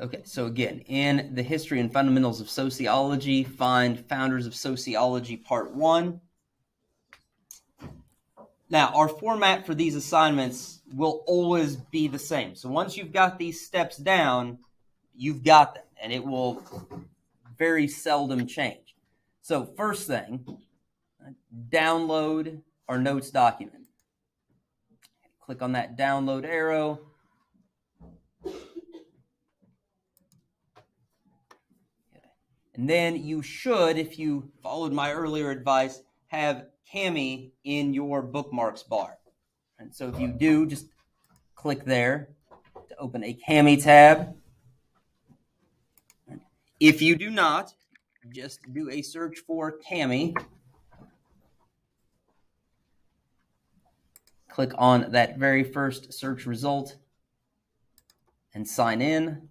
Okay, so again, in the History and Fundamentals of Sociology, find Founders of Sociology Part 1. Now, our format for these assignments will always be the same. So once you've got these steps down, you've got them, and it will very seldom change. So first thing, download our notes document. Click on that download arrow. And then you should, if you followed my earlier advice, have Cami in your bookmarks bar. And so if you do, just click there to open a Cami tab. If you do not, just do a search for Cami. Click on that very first search result and sign in.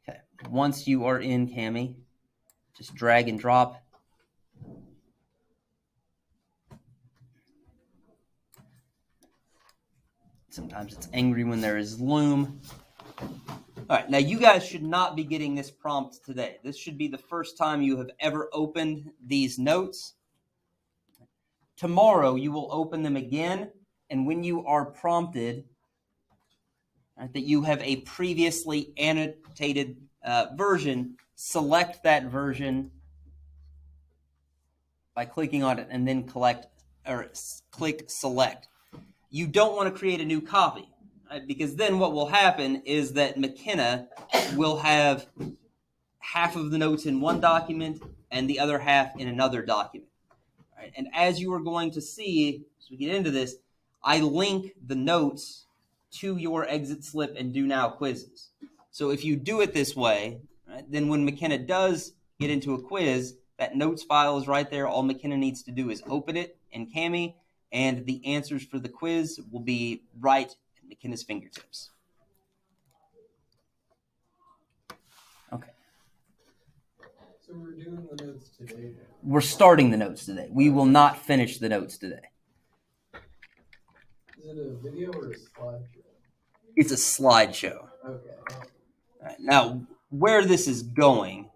Okay. Once you are in Cami, just drag and drop. Sometimes it's angry when there is Loom. All right, now you guys should not be getting this prompt today. This should be the first time you have ever opened these notes. Tomorrow you will open them again, and when you are prompted that you have a previously annotated version, select that version by clicking on it and then click select. You don't want to create a new copy, right? Because then what will happen is that McKenna will have half of the notes in one document and the other half in another document. Right? And as you are going to see, as we get into this, I link the notes to your exit slip and do now quizzes. So if you do it this way, right, then when McKenna does get into a quiz, that notes file is right there. All McKenna needs to do is open it in Cami, and the answers for the quiz will be right at McKenna's fingertips. Okay. So we're doing the notes today. We're starting the notes today. We will not finish the notes today. Is it a video or a slideshow? It's a slideshow. Okay. All right, now, where this is going,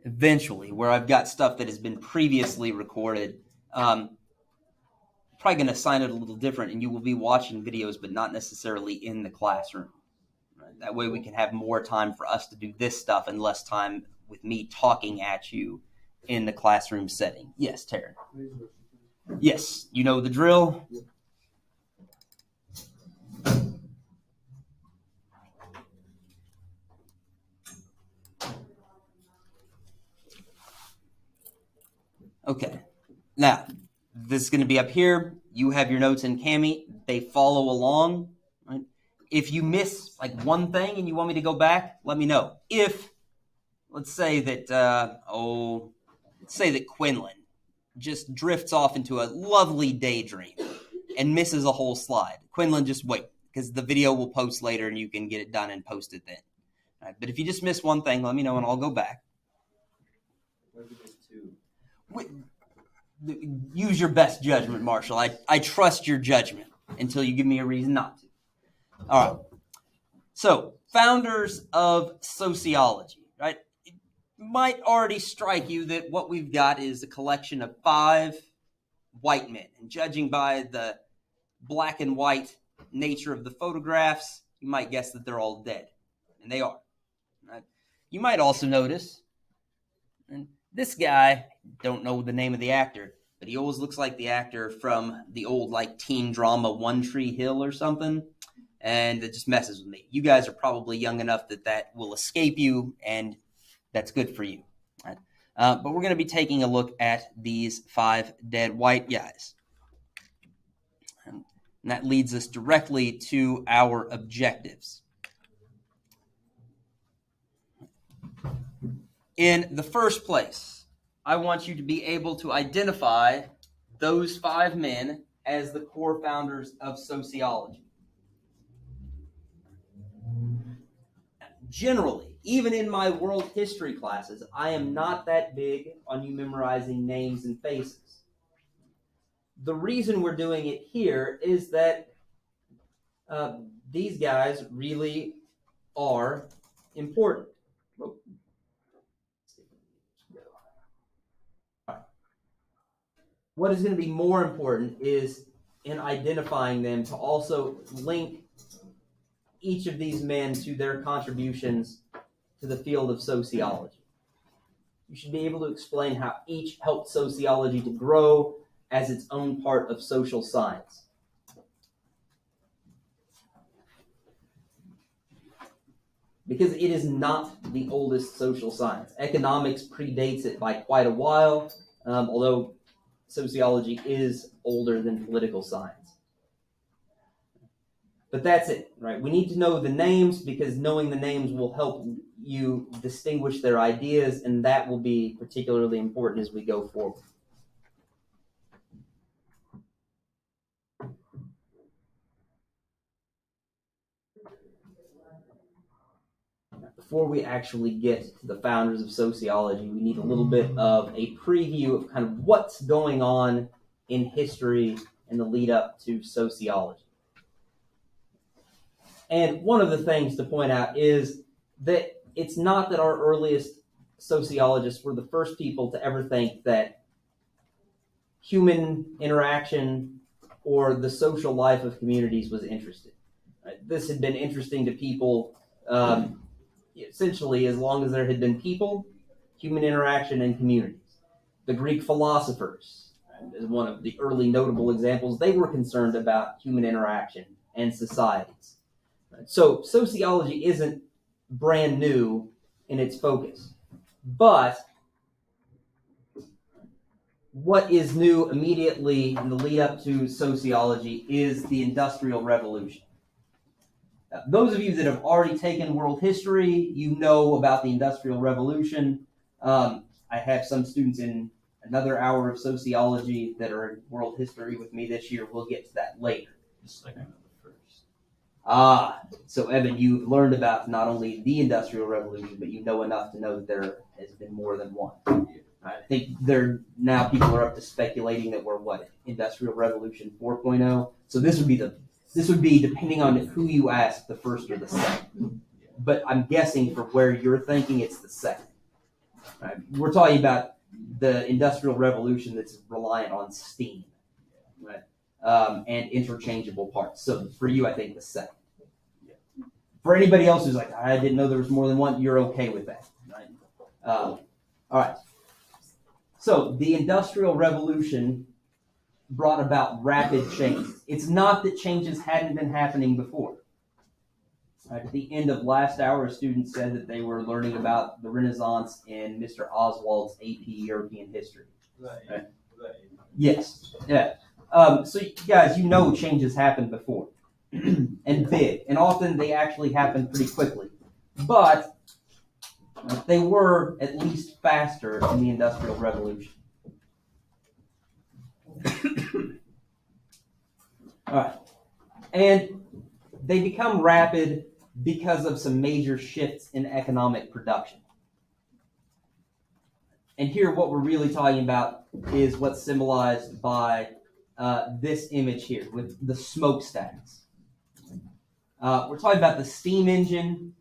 eventually, where I've got stuff that has been previously recorded, probably going to assign it a little different, and you will be watching videos, but not necessarily in the classroom. Right? That way we can have more time for us to do this stuff and less time with me talking at you in the classroom setting. Yes, Taryn. Yes, you know the drill. Okay, now, this is going to be up here. You have your notes in Cami. They follow along. Right? If you miss like one thing and you want me to go back, let me know. If, let's say that, Quinlan just drifts off into a lovely daydream and misses a whole slide. Quinlan, just wait, because the video will post later and you can get it done and post it then. All right, but if you just miss one thing, let me know and I'll go back. Use your best judgment, Marshall. I trust your judgment until you give me a reason not to. All right. So, founders of sociology, right? It might already strike you that what we've got is a collection of 5 white men. And judging by the black and white nature of the photographs, you might guess that they're all dead. And they are. Right? You might also notice, and this guy, don't know the name of the actor, but he always looks like the actor from the old like teen drama One Tree Hill or something, and it just messes with me. You guys are probably young enough that will escape you, and that's good for you. Right? But we're going to be taking a look at these 5 dead white guys. And that leads us directly to our objectives. In the first place, I want you to be able to identify those 5 men as the core founders of sociology. Generally, even in my world history classes, I am not that big on you memorizing names and faces. the reason we're doing it here is that these guys really are important. What is going to be more important is in identifying them to also link each of these men to their contributions to the field of sociology. You should be able to explain how each helped sociology to grow as its own part of social science. Because it is not the oldest social science. Economics predates it by quite a while, although sociology is older than political science. But that's it, right? We need to know the names because knowing the names will help you distinguish their ideas, and that will be particularly important as we go forward. Before we actually get to the founders of sociology, we need a little bit of a preview of kind of what's going on in history in the lead up to sociology. And one of the things to point out is that it's not that our earliest sociologists were the first people to ever think that human interaction or the social life of communities was interesting. Right? This had been interesting to people essentially as long as there had been people, human interaction, and communities. The Greek philosophers, as one of the early notable examples, they were concerned about human interaction and societies. So sociology isn't brand new in its focus. But what is new immediately in the lead up to sociology is the Industrial Revolution. Now, those of you that have already taken world history, you know about the Industrial Revolution. I have some students in another hour of sociology that are in world history with me this year. We'll get to that later. Just like I know the first. So Evan, you've learned about not only the Industrial Revolution, but you know enough to know that there has been more than one. I think now people are up to speculating that we're Industrial Revolution 4.0. So this would be depending on who you ask, the first or the second. But I'm guessing for where you're thinking, it's the second. Right? We're talking about the Industrial Revolution that's reliant on steam, right? And interchangeable parts. So for you, I think the second. For anybody else who's like, I didn't know there was more than one, you're okay with that, right? All right. So the Industrial Revolution brought about rapid changes. It's not that changes hadn't been happening before. Right, at the end of last hour, a student said that they were learning about the Renaissance in Mr. Oswald's AP European History. Right? Yes. Yeah. So guys, you know changes happened before and big, and often they actually happen pretty quickly. But they were at least faster in the Industrial Revolution. All right. And they become rapid because of some major shifts in economic production. And here what we're really talking about is what's symbolized by this image here with the smokestacks. We're talking about the steam engine.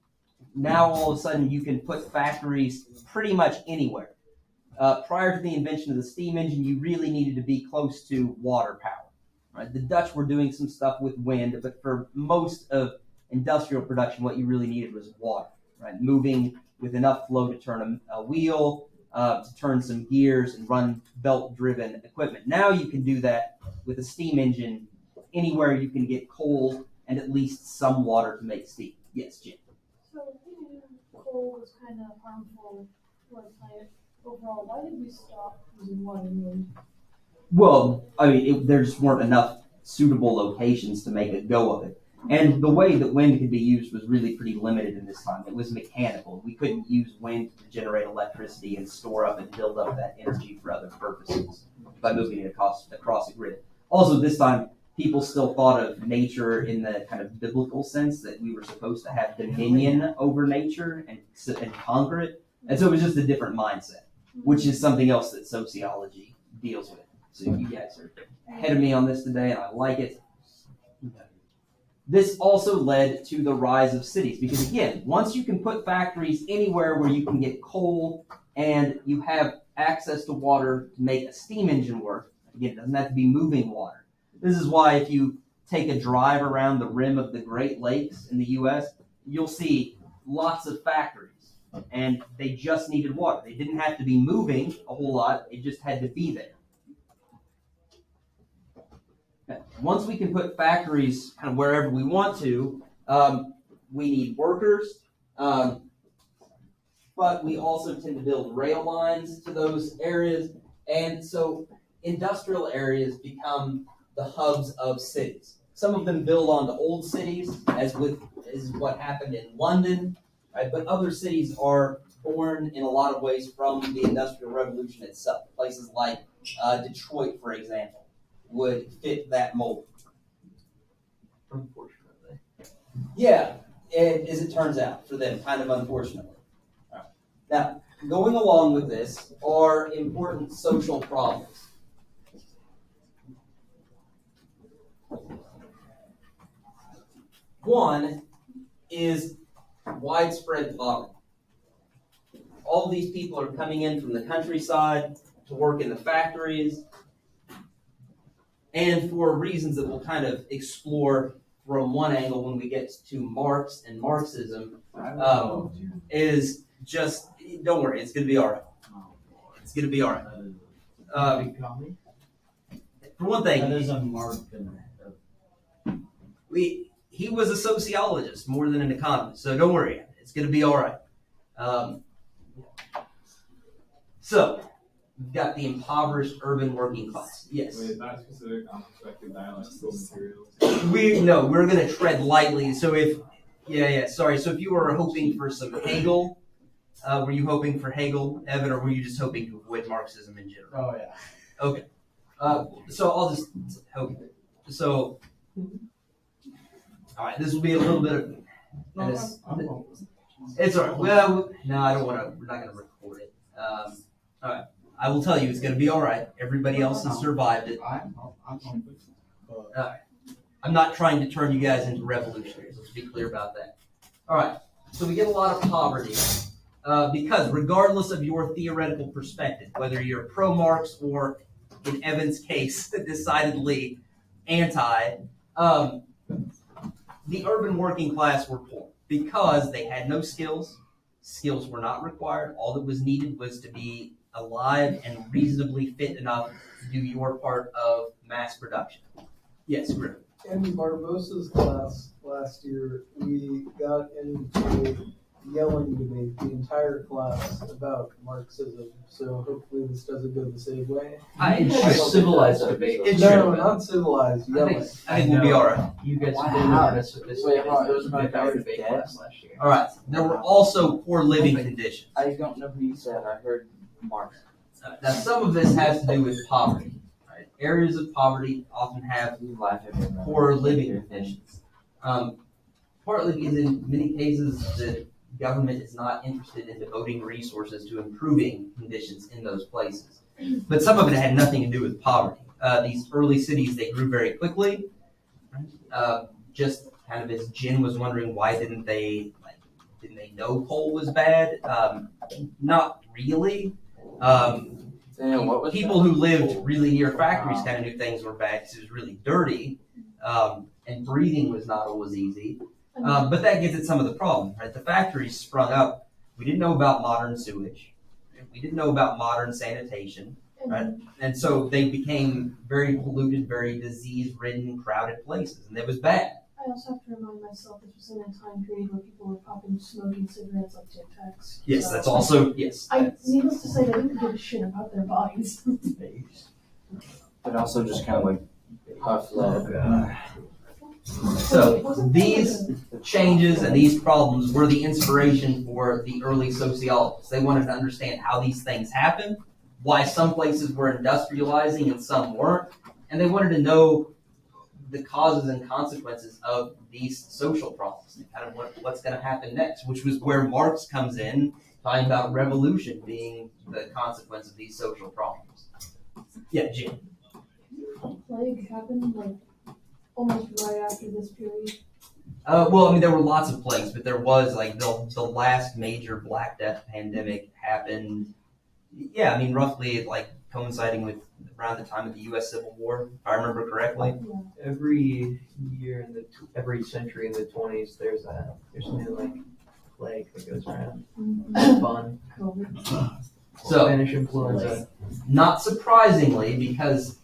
Now all of a sudden you can put factories pretty much anywhere. Prior to the invention of the steam engine, you really needed to be close to water power. Right? The Dutch were doing some stuff with wind, but for most of industrial production, what you really needed was water. Right? Moving with enough flow to turn a wheel, to turn some gears and run belt-driven equipment. Now you can do that with a steam engine anywhere you can get coal and at least some water to make steam. Yes, Jim. So we knew coal was kind of harmful to our planet overall. Why did we stop using water and wind? Well, I mean, there just weren't enough suitable locations to make a go of it. And the way that wind could be used was really pretty limited in this time. It was mechanical. We couldn't use wind to generate electricity and store up and build up that energy for other purposes by moving it across a grid. Also, this time, people still thought of nature in the kind of biblical sense that we were supposed to have dominion over nature and conquer it. And so it was just a different mindset, which is something else that sociology deals with. So you guys are ahead of me on this today, and I like it. This also led to the rise of cities because, again, once you can put factories anywhere where you can get coal and you have access to water to make a steam engine work, again, it doesn't have to be moving water. This is why if you take a drive around the rim of the Great Lakes in the U.S., you'll see lots of factories, and they just needed water. They didn't have to be moving a whole lot. It just had to be there. Once we can put factories kind of wherever we want to, we need workers, but we also tend to build rail lines to those areas, and so industrial areas become the hubs of cities. Some of them build onto old cities, as is what happened in London, right? But other cities are born in a lot of ways from the Industrial Revolution itself. Places like Detroit, for example, would fit that mold. Unfortunately. Yeah, and as it turns out, for them, kind of unfortunately. Right. Now, going along with this are important social problems. One is widespread poverty. All of these people are coming in from the countryside to work in the factories, and for reasons that we'll kind of explore from one angle when we get to Marx and Marxism, is just, don't worry, it's going to be all right. It's going to be all right. For one thing, that is a mark. he was a sociologist more than an economist, so don't worry, it's going to be all right. So, we've got the impoverished urban working class. Yes. Wait, not specific on perspective dialectical materials. We're going to tread lightly. So sorry. So if you were hoping for some Hegel, were you hoping for Hegel, Evan, or were you just hoping to avoid Marxism in general? Oh, yeah. Okay. So I'll just hope. So, all right, this will be a little bit of. It's all right. Well, no, I don't want to. We're not going to record it. All right. I will tell you, it's going to be all right. Everybody else has survived it. I'm not trying to turn you guys into revolutionaries. Let's be clear about that. All right. So we get a lot of poverty because regardless of your theoretical perspective, whether you're pro-Marx or, in Evan's case, decidedly anti, the urban working class were poor because they had no skills. Skills were not required. All that was needed was to be alive and reasonably fit enough to do your part of mass production. Yes, Griff. In Barbosa's class last year, we got into yelling debate, the entire class, about Marxism. So hopefully this doesn't go the same way. Civilized debate. No, not civilized. Yelling. I think we'll be all right. You guys Wow. this Wait, hold on, it was about you guys our debate dead? class last year. All right. There were also poor living conditions. I don't know who you said. I heard Mark. Now, some of this has to do with poverty. Right? Areas of poverty often have You laugh at me. poor living conditions. Partly because in many cases the government is not interested in devoting resources to improving conditions in those places. But some of it had nothing to do with poverty. These early cities, they grew very quickly. Just kind of as Jen was wondering, why didn't they know coal was bad? Not really. What was People who lived really near factories kind of knew things were bad because it was really dirty, and breathing was not always easy. But that gets at some of the problem, right? The factories sprung up. We didn't know about modern sewage. We didn't know about modern sanitation, right? And so they became very polluted, very disease-ridden, crowded places, and it was bad. I also have to remind myself this was in a time period where people were popping smoking cigarettes like Tic Tacs. Yes, So- that's also, yes. Needless to say, they didn't give a shit about their bodies. But also just kind of like puff lead. So these changes and these problems were the inspiration for the early sociologists. They wanted to understand how these things happen, why some places were industrializing and some weren't, and they wanted to know the causes and consequences of these social problems and kind of what's going to happen next, which was where Marx comes in, talking about revolution being the consequence of these social problems. Yeah, Jim. plague happen like almost right after this period? Well, I mean, there were lots of plagues, but there was like the last major Black Death pandemic happened. Yeah, I mean, roughly like coinciding with around the time of the U.S. Civil War, if I remember correctly. Every year every century in the 20s, there's a new like plague that goes around. Fun. COVID. So, Spanish influenza. not surprisingly, because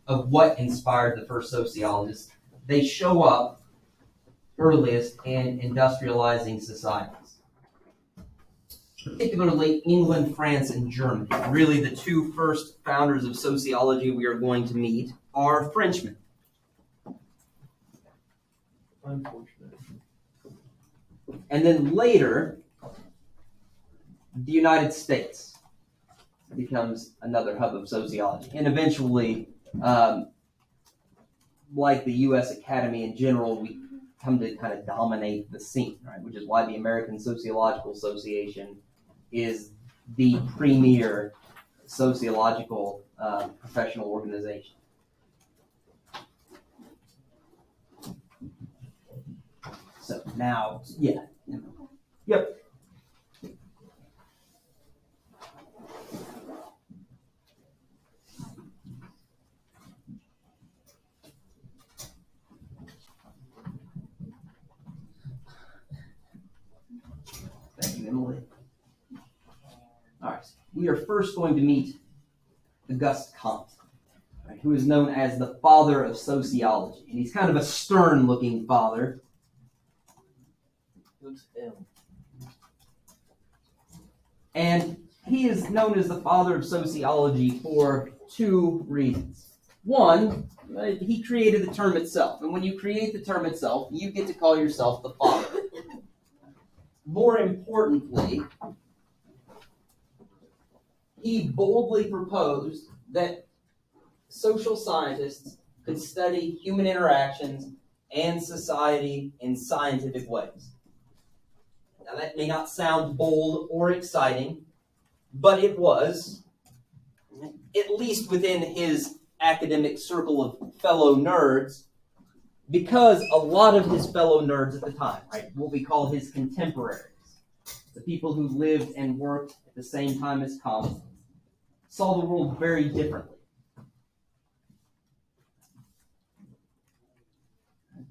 of what inspired the first sociologists, they show up earliest in industrializing societies, particularly England, France, and Germany. Really, the two first founders of sociology we are going to meet are Frenchmen. Unfortunate. And then later, the United States becomes another hub of sociology. And eventually, like the U.S. Academy in general, we come to kind of dominate the scene, right? Which is why the American Sociological Association is the premier sociological professional organization. So now, yeah. Yep. Thank you, Emily. All right. We are first going to meet Auguste Comte, right, who is known as the father of sociology. And he's kind of a stern-looking father. Looks ill. And he is known as the father of sociology for two reasons. One, he created the term itself. And when you create the term itself, you get to call yourself the father. More importantly, he boldly proposed that social scientists could study human interactions and society in scientific ways. Now, that may not sound bold or exciting, but it was, at least within his academic circle of fellow nerds, because a lot of his fellow nerds at the time, right, what we call his contemporaries, the people who lived and worked at the same time as Comte, saw the world very differently.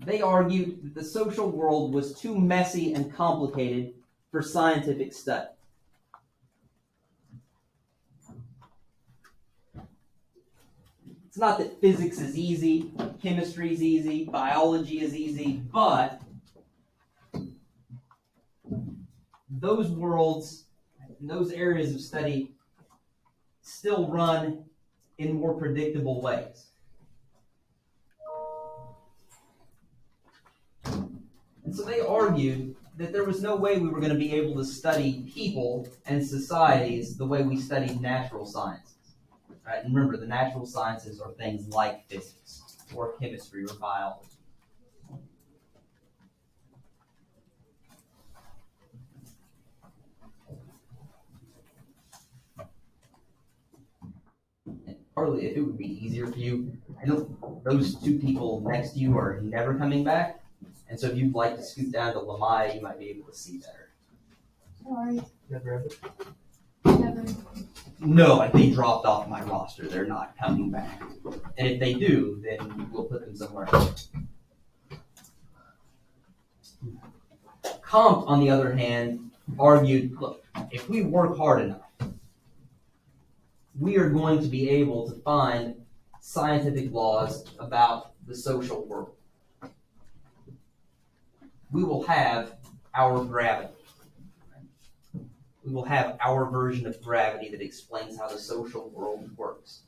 They argued that the social world was too messy and complicated for scientific study. It's not that physics is easy, chemistry is easy, biology is easy, but those worlds and those areas of study still run in more predictable ways. And so they argued that there was no way we were going to be able to study people and societies the way we studied natural sciences. Right? And remember, the natural sciences are things like physics or chemistry or biology. And partly, if it would be easier for you, I know those two people next to you are never coming back. And so if you'd like to scoot down to Lamaya, you might be able to see better. Sorry, Never ever. never. No, they dropped off my roster. They're not coming back. And if they do, then we'll put them somewhere else. Comte, on the other hand, argued, look, if we work hard enough, we are going to be able to find scientific laws about the social world. We will have our gravity. We will have our version of gravity that explains how the social world works.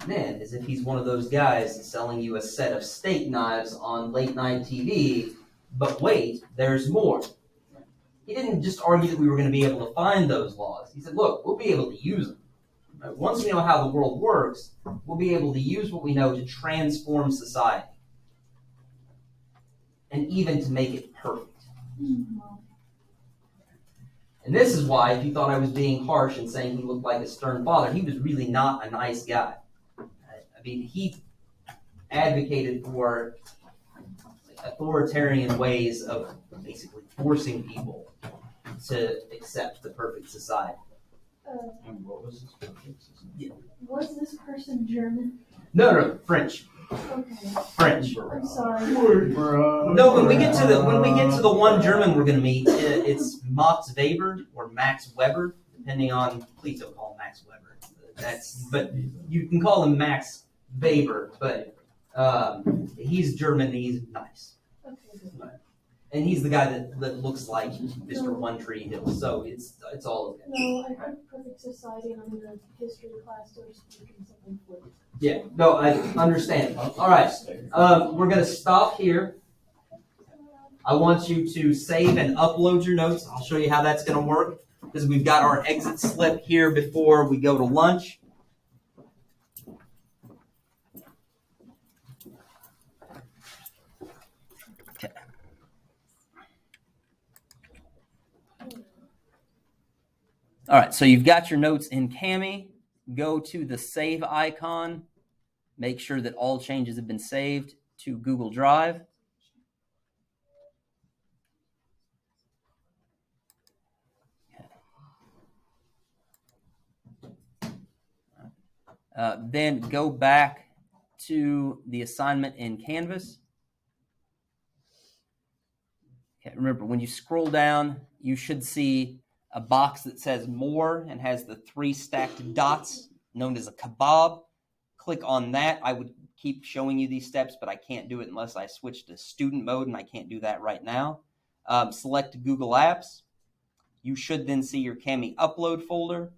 Then, as if he's one of those guys selling you a set of steak knives on late night TV, but wait, there's more. He didn't just argue that we were going to be able to find those laws. He said, look, we'll be able to use them. Right? Once we know how the world works, we'll be able to use what we know to transform society. and even to make it perfect. Well, And this is why, if you thought I was being harsh and saying he looked like a stern father, he was really not a nice guy. I mean, he advocated for authoritarian ways of basically forcing people to accept the perfect society. And what was his purpose? was this person German? No, French. Okay, French. I'm sorry. No, when we get to the one German we're going to meet, it's Max Weber or Max Weber, depending on. Please don't call him Max Weber. But you can call him Max Weber. But he's German. And he's nice, Okay, good. and he's the guy that looks like Mr. One Tree Hill. So it's all okay. No, I heard perfect society, and I'm in a history class, so I'm speaking something fluent. Yeah, no, I understand. All right, we're going to stop here. I want you to save and upload your notes. I'll show you how that's going to work because we've got our exit slip here before we go to lunch. Okay. All right, so you've got your notes in Kami. Go to the save icon. Make sure that all changes have been saved to Google Drive. Then go back to the assignment in Canvas. Okay, remember, when you scroll down, you should see a box that says More and has the 3 stacked dots known as a kebab. Click on that. I would keep showing you these steps, but I can't do it unless I switch to student mode, and I can't do that right now. Select Google Apps. You should then see your Kami upload folder.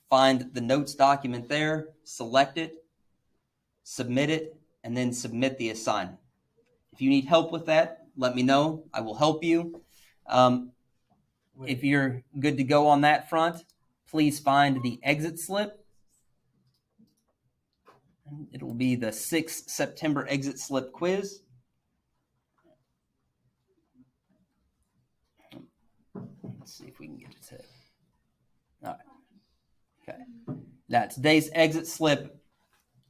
Find the notes document there, select it, submit it, and then submit the assignment. If you need help with that, let me know. I will help you. If you're good to go on that front, please find the exit slip. It will be the 6th September exit slip quiz. Let's see if we can get it to. All right. Okay. Now, today's exit slip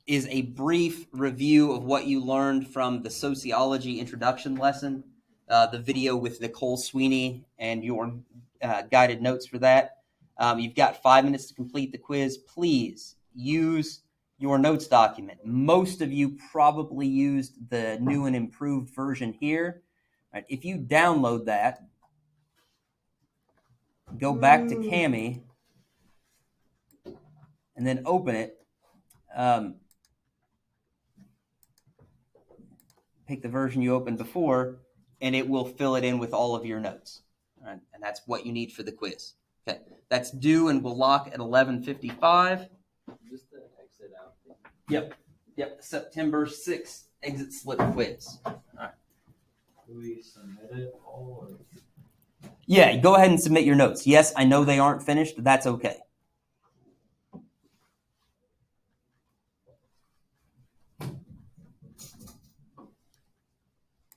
is a brief review of what you learned from the sociology introduction lesson, the video with Nicole Sweeney and your guided notes for that. You've got 5 minutes to complete the quiz. Please use your notes document. Most of you probably used the new and improved version here. All right, if you download that, go back to Kami, and then open it. Pick the version you opened before, and it will fill it in with all of your notes. All right, and that's what you need for the quiz. Okay, that's due and will lock at 11:55. Just the exit out. Yep, September 6th exit slip quiz. All right. Do we submit it all? Or? Yeah, go ahead and submit your notes. Yes, I know they aren't finished. That's okay.